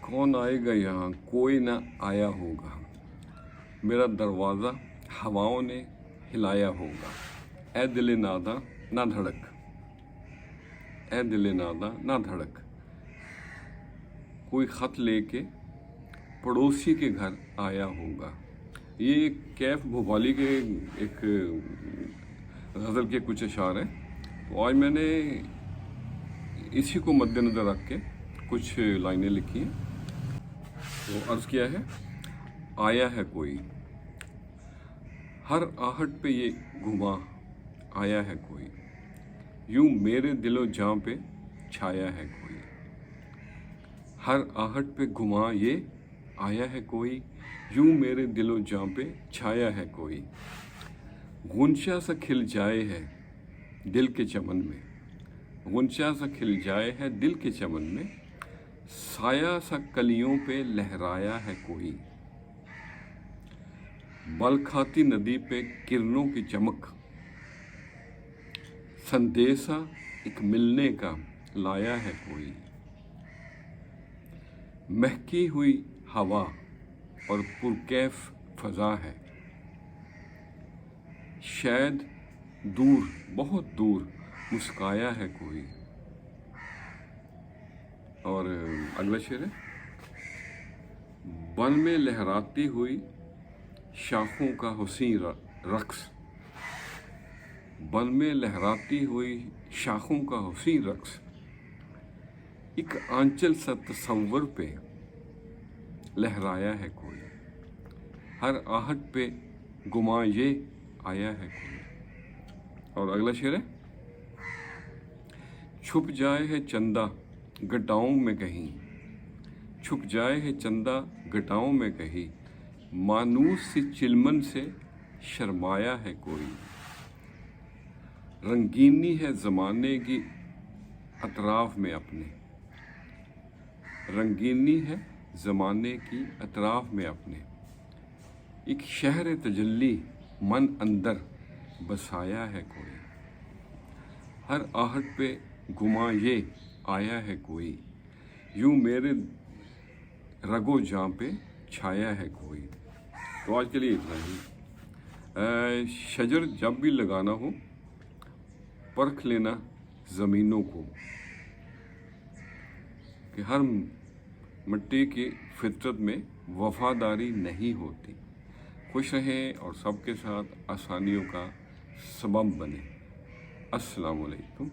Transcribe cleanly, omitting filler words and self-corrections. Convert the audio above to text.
कौन आएगा यहाँ, कोई ना आया होगा, मेरा दरवाज़ा हवाओं ने हिलाया होगा। ए दिल नादा ना धड़क, ए दिल नादा ना धड़क, कोई ख़त लेके पड़ोसी के घर आया होगा। ये कैफ भोपाली के एक गज़ल के कुछ अशार हैं। तो आज मैंने इसी को मद्देनज़र रख के कुछ लाइनें लिखी हैं। तो अर्ज़ किया है, आया है कोई, हर आहट पे ये घुमा आया है कोई, यूं मेरे दिलो जां पे छाया है कोई। हर आहट पे घुमा ये आया है कोई, यूं मेरे दिलो जां पे छाया है कोई। गुंशा सा खिल जाए है दिल के चमन में, गुंशा सा खिल जाए है दिल के चमन में, साया सा कलियों पे लहराया है कोई। बल खाती नदी पे किरणों की चमक, संदेशा एक मिलने का लाया है कोई। महकी हुई हवा और पुरकैफ फजा है, शायद दूर बहुत दूर मुस्काया है कोई। और अगला शेर है, बन में लहराती हुई शाखों का हुसीन रक्स, बन में लहराती हुई शाखों का हुसीन रक्स, एक आंचल सा तसव्वुर पे लहराया है कोई। हर आहट पे गुमा ये आया है कोई। और अगला शेर है, छुप जाए है चंदा घटाओं में कहीं, छुप जाए है चंदा घटाओं में कहीं, मानूस सी चिलमन से शर्माया है कोई। रंगीनी है ज़माने की अतराफ में अपने, रंगीनी है ज़माने की अतराफ में अपने, एक शहर तजल्ली मन अंदर बसाया है कोई। हर आहट पे घुमा ये आया है कोई, यूं मेरे रगो जां पे छाया है कोई। तो आज के लिए इतना ही। शजर जब भी लगाना हो परख लेना ज़मीनों को, कि हर मिट्टी की फितरत में वफादारी नहीं होती। खुश रहें और सबके साथ आसानियों का सबब बने। अस्सलामु अलैकुम।